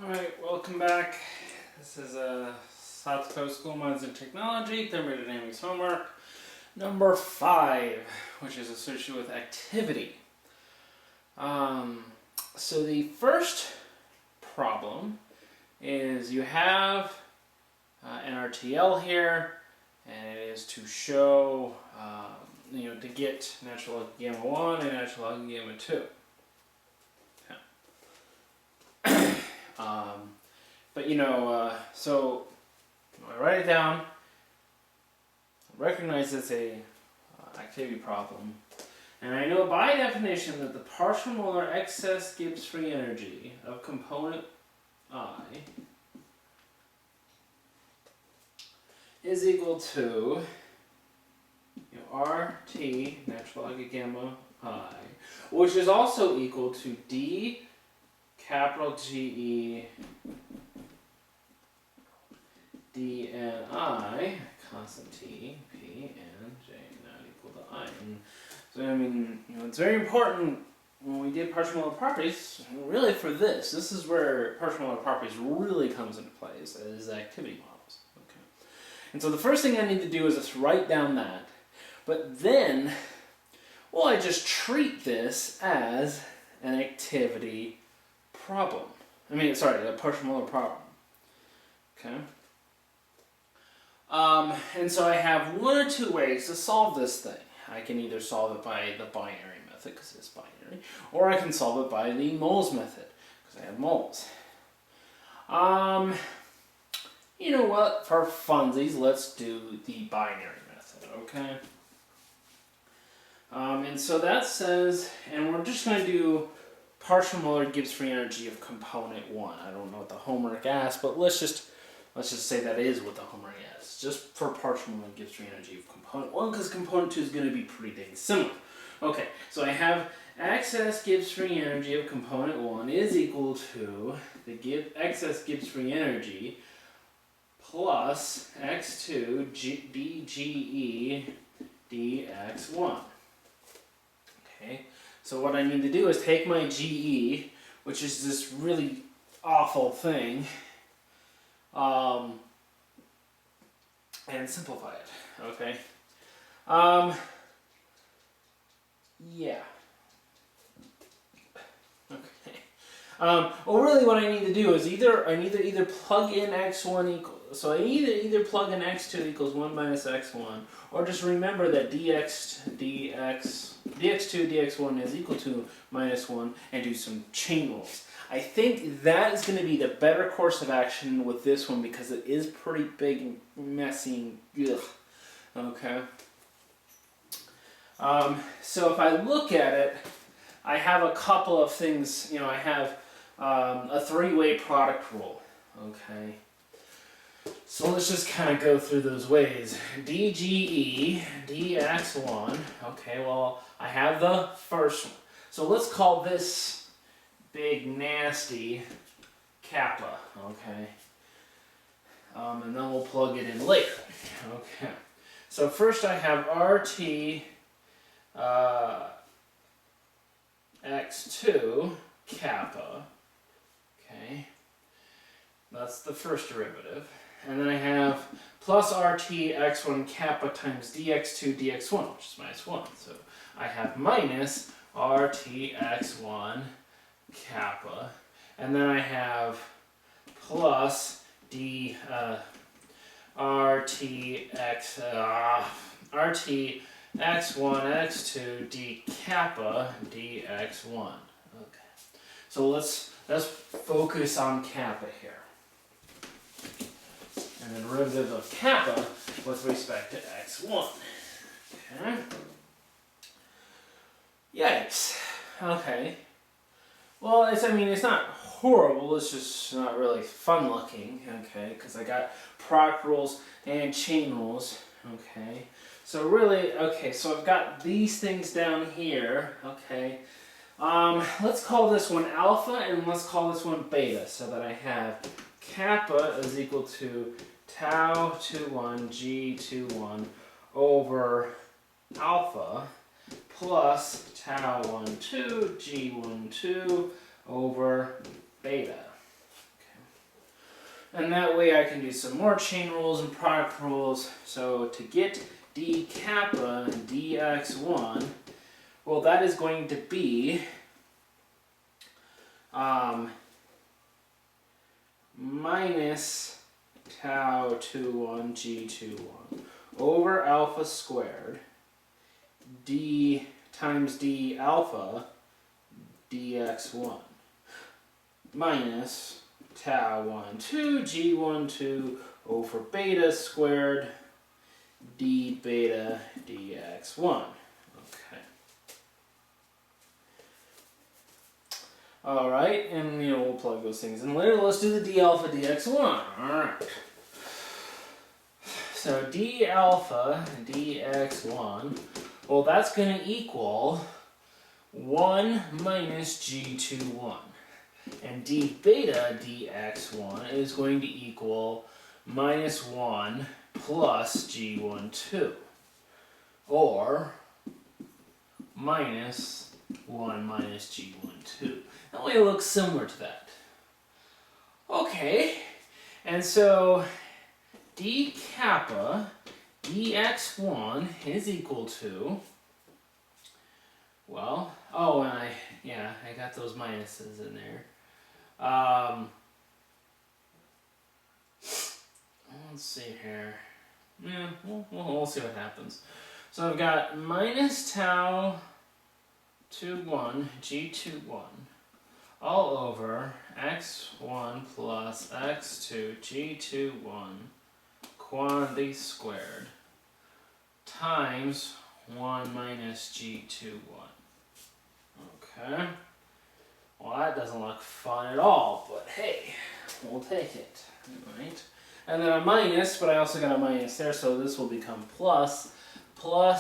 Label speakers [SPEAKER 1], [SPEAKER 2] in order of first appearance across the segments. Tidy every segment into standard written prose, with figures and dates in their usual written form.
[SPEAKER 1] Alright, welcome back. This is South Coast School of Mines and Technology, Thermodynamics homework number 5, which is associated with activity. So the first problem is you have an RTL here, and it is to show, to get natural log gamma 1 and natural log gamma 2. So I write it down, recognize it's a activity problem, and I know by definition that the partial molar excess Gibbs free energy of component I is equal to RT, natural log of gamma I, which is also equal to D capital GE dni constant T, P, and J not equal to I. And so it's very important when we did partial molar properties, really for this. This is where partial molar properties really comes into play, is activity models. Okay. And so the first thing I need to do is just write down that. But then, I just treat this as an activity problem. A partial molar problem. Okay. And so I have one or two ways to solve this thing. I can either solve it by the binary method, because it's binary, or I can solve it by the moles method, because I have moles. You know what? For funsies, let's do the binary method, okay? And so that says, and we're just going to do partial molar Gibbs free energy of component 1. I don't know what the homework asks, but let's just say that is what the homework asks, just for partial molar Gibbs free energy of component 1, because component 2 is going to be pretty dang similar. Okay, so I have excess Gibbs free energy of component 1 is equal to the excess Gibbs free energy plus x2 BGE dx1. Okay, so what I need to do is take my GE, which is this really awful thing, and simplify it. Okay. Yeah. Okay. Really what I need to do is either plug in x1 equals, so I either plug in x2 equals 1 minus x1, or just remember that dx2 dx1 is equal to minus 1, and do some chain rules. I think that is going to be the better course of action with this one, because it is pretty big and messy and ugh. Okay. So if I look at it, I have a couple of things. I have a three-way product rule. Okay. So let's just kind of go through those ways. DGE dx1. Okay. Well, I have the first one. So let's call this big nasty kappa. Okay. And then we'll plug it in later. Okay. So first I have RT x2 kappa. Okay. That's the first derivative. And then I have plus RT x1 kappa times dx2 dx1, which is minus 1. So I have minus RT x1 kappa. And then I have plus RT x1 x2 d kappa dx1. Okay. So let's focus on kappa here. And the derivative of kappa with respect to x1. Okay. Yikes. Okay. Well, it's not horrible, it's just not really fun looking, okay, because I got product rules and chain rules, okay. So really, okay, so I've got these things down here, okay. Let's call this one alpha, and let's call this one beta, so that I have kappa is equal to tau 21 G21 over alpha plus tau 12 G12 over beta. And that way I can do some more chain rules and product rules. So to get d kappa dx1, well, that is going to be minus tau 21 g21 over alpha squared d times d alpha dx1 minus tau 12 g12 over beta squared d beta dx1. Okay. All right, and we'll plug those things in later. Let's do the d alpha dx1. All right. So d alpha dx1, well, that's going to equal 1 minus g21. And d beta dx1 is going to equal minus 1 plus g12, or minus 1 minus g12. That way it looks similar to that. Okay, and so d kappa dx1 is equal to, well, oh, and I got those minuses in there. Let's see here. Yeah, we'll see what happens. So I've got minus tau 21 g21 all over x1 plus x2 g21 quantity squared times 1 minus g21. Okay. Well, that doesn't look fun at all, but hey, we'll take it. Right? And then a minus, but I also got a minus there, so this will become plus tau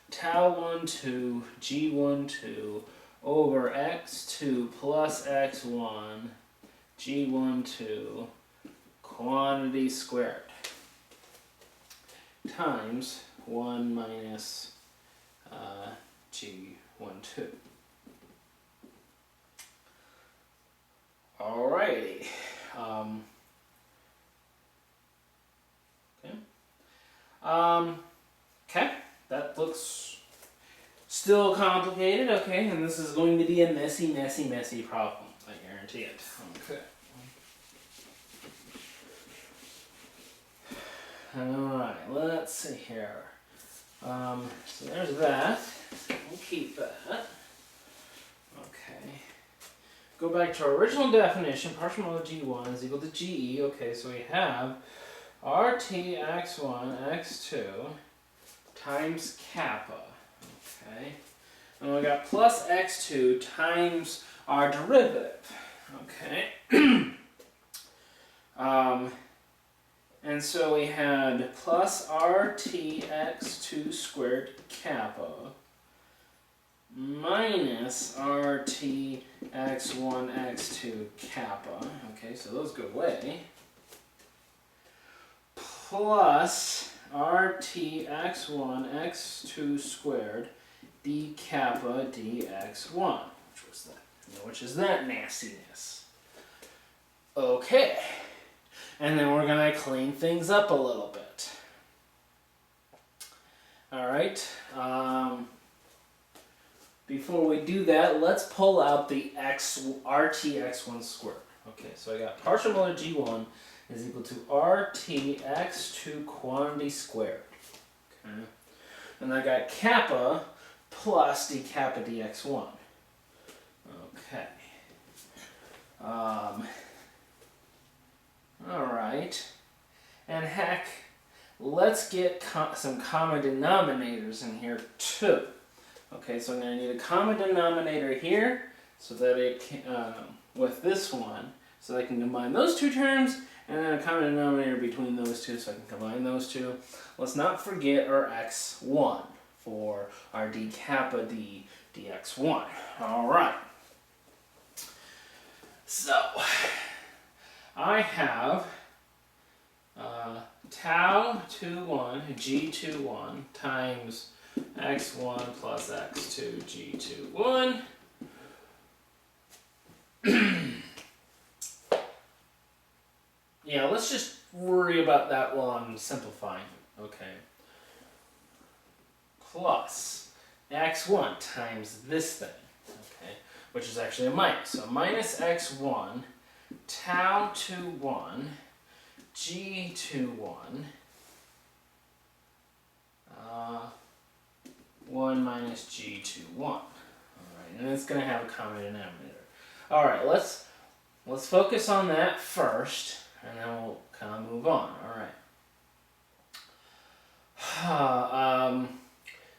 [SPEAKER 1] 12 g12 over x2 plus x1 g12 quantity squared times 1 minus g12. Alrighty. Okay, that looks still complicated. Okay, and this is going to be a messy problem. I guarantee it. Okay. Alright, let's see here. So there's that. We'll keep that. Okay. Go back to our original definition. Partial mode of G1 is equal to GE. Okay, so we have RT x1 x2 times kappa. Okay. And we got plus x2 times our derivative. Okay. And so we had plus RT x2 squared kappa minus RT x1 x2 kappa. Okay, so those go away. Plus RT x1 x2 squared d kappa dx1. Which is that nastiness. Okay. And then we're going to clean things up a little bit. Alright. Before we do that, let's pull out the RT x1 squared. Okay, so I got partial mode of G1 is equal to RT x2 quantity squared. Okay. And I got kappa plus d kappa dx1. Okay. Alright. And heck, let's get some common denominators in here too. Okay, so I'm going to need a common denominator here so that it can, with this one, so that I can combine those two terms, and then a common denominator between those two so I can combine those two. Let's not forget our x1 for our d kappa d dx1. Alright. So, I have tau 21 g21 times x1 plus x2 g21 yeah, let's just worry about that while I'm simplifying. Okay. Plus x1 times this thing, okay, which is actually a minus. So minus x1 tau 21 g21 1 minus g21. All right, and it's going to have a common denominator. All right, let's focus on that first, and then we'll kind of move on. All right.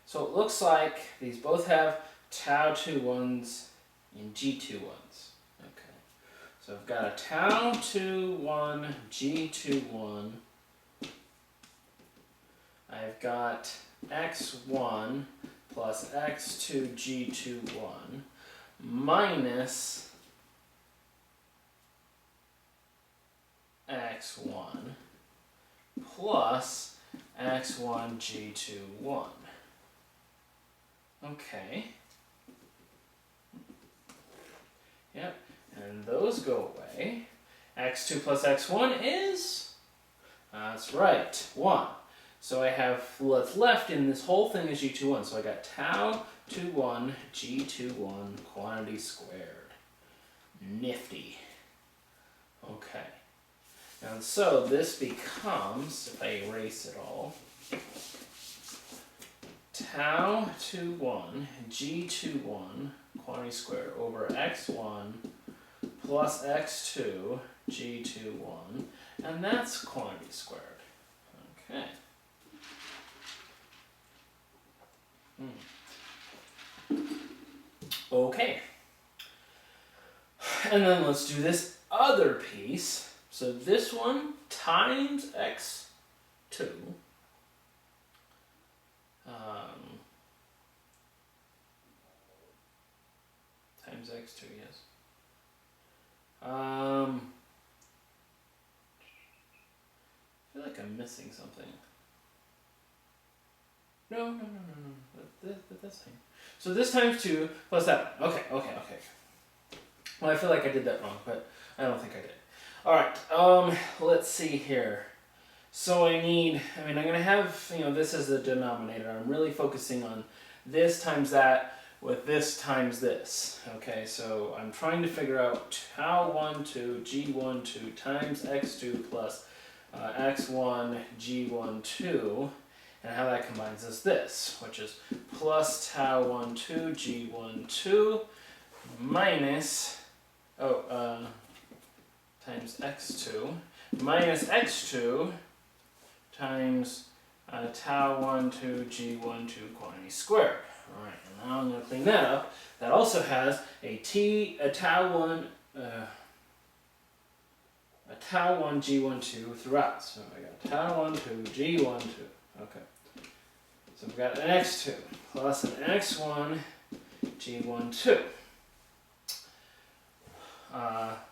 [SPEAKER 1] So it looks like these both have tau 21s and g21s. Okay. So I've got a tau 21 g21. I've got x1 plus x2 g21 minus x1 plus x1 g21. Okay. Yep, and those go away. x2 plus x1 is, that's right, 1. So I have, what's left in this whole thing is g21. So I got tau 21 g21 quantity squared. Nifty. Okay. And so this becomes, if I erase it all, tau 21 g21 quantity squared over x1 plus x2 g21, and that's quantity squared. Okay. Okay. And then let's do this other piece. So this one times x2 times x2, yes. I feel like I'm missing something. No. That's fine. So this times 2 plus that. Okay. Well, I feel like I did that wrong, but I don't think I did. Alright, let's see here. So I'm going to have, this as the denominator. I'm really focusing on this times that with this times this. Okay, so I'm trying to figure out tau 12 g12 times x2 plus x1 g12, and how that combines is this, which is plus tau 12 g12 minus, times x2 minus x2 times tau 12 g12 quantity squared. All right, and now I'm going to clean that up. That also has a tau 1 g12 throughout. So I got tau 12 g12. Okay. So we've got an x2 plus an x1 g12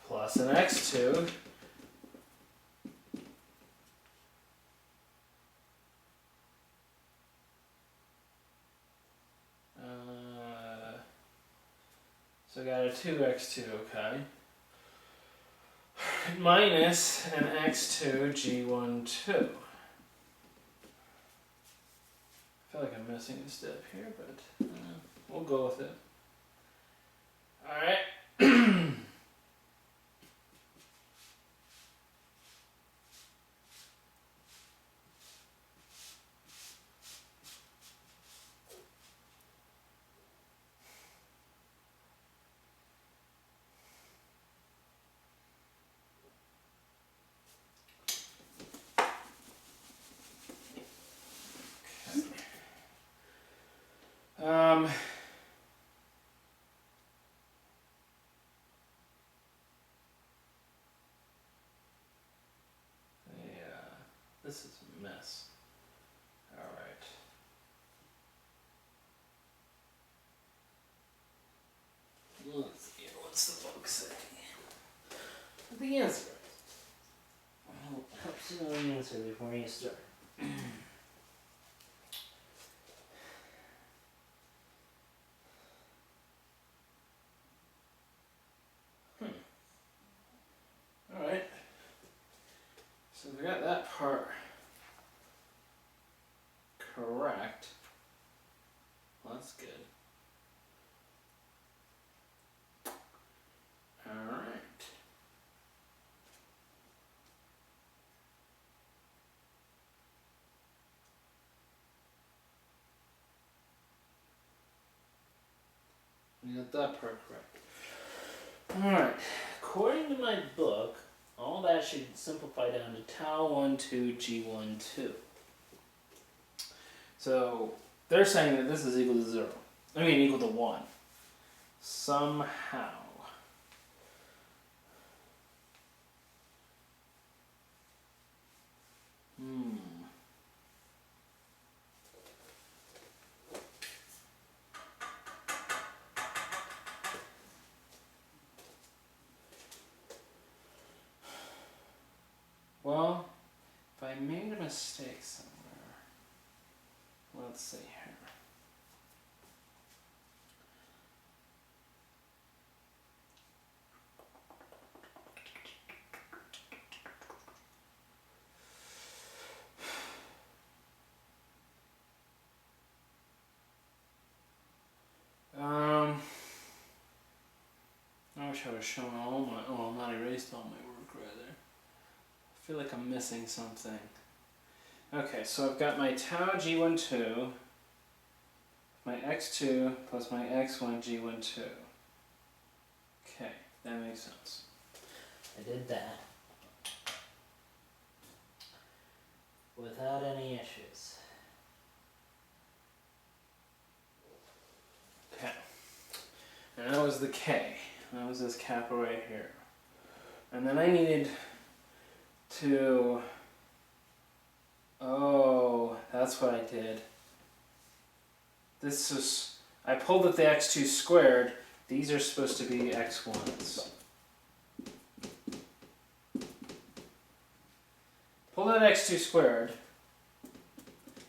[SPEAKER 1] plus an x2 so I got a 2x2, okay, minus an x2 g12. I feel like I'm missing a step here, but we'll go with it. Alright. This is a mess. Alright. Let's see, what's the book say? The answer. I'll help you know the answer before you start. Alright. I got that part correct. Well, that's good. Alright. I got that part correct. Alright. According to my book, all that should simplify down to tau 12 G12. So they're saying that this is equal to 0. I mean equal to 1. Somehow. Well, if I made a mistake somewhere, let's see here. I wish I would have shown all my, well, not erased all my work rather. I feel like I'm missing something. Okay, so I've got my tau G12, my x2 plus my x1 G12. Okay, that makes sense. I did that without any issues. Okay, and that was the K. That was this kappa right here. And then I needed to, oh, that's what I did. This is, I pulled up the x2 squared. These are supposed to be x1s. Pulled out x2 squared,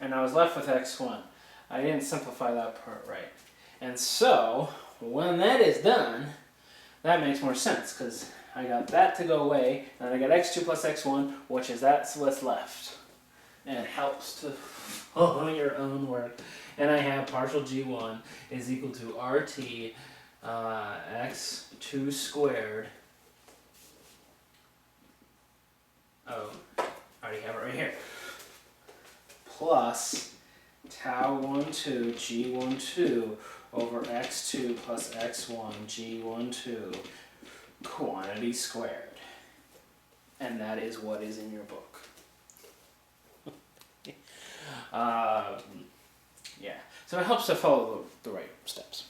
[SPEAKER 1] and I was left with x1. I didn't simplify that part right. And so, when that is done, that makes more sense, because I got that to go away, and I got x2 plus x1, which is that's what's left. And it helps to follow your own work. And I have partial g1 is equal to RT x2 squared. Oh, I already have it right here. Plus tau 12 G12 over x2 plus x1 G12 quantity squared. And that is what is in your book. Yeah, so it helps to follow the right steps.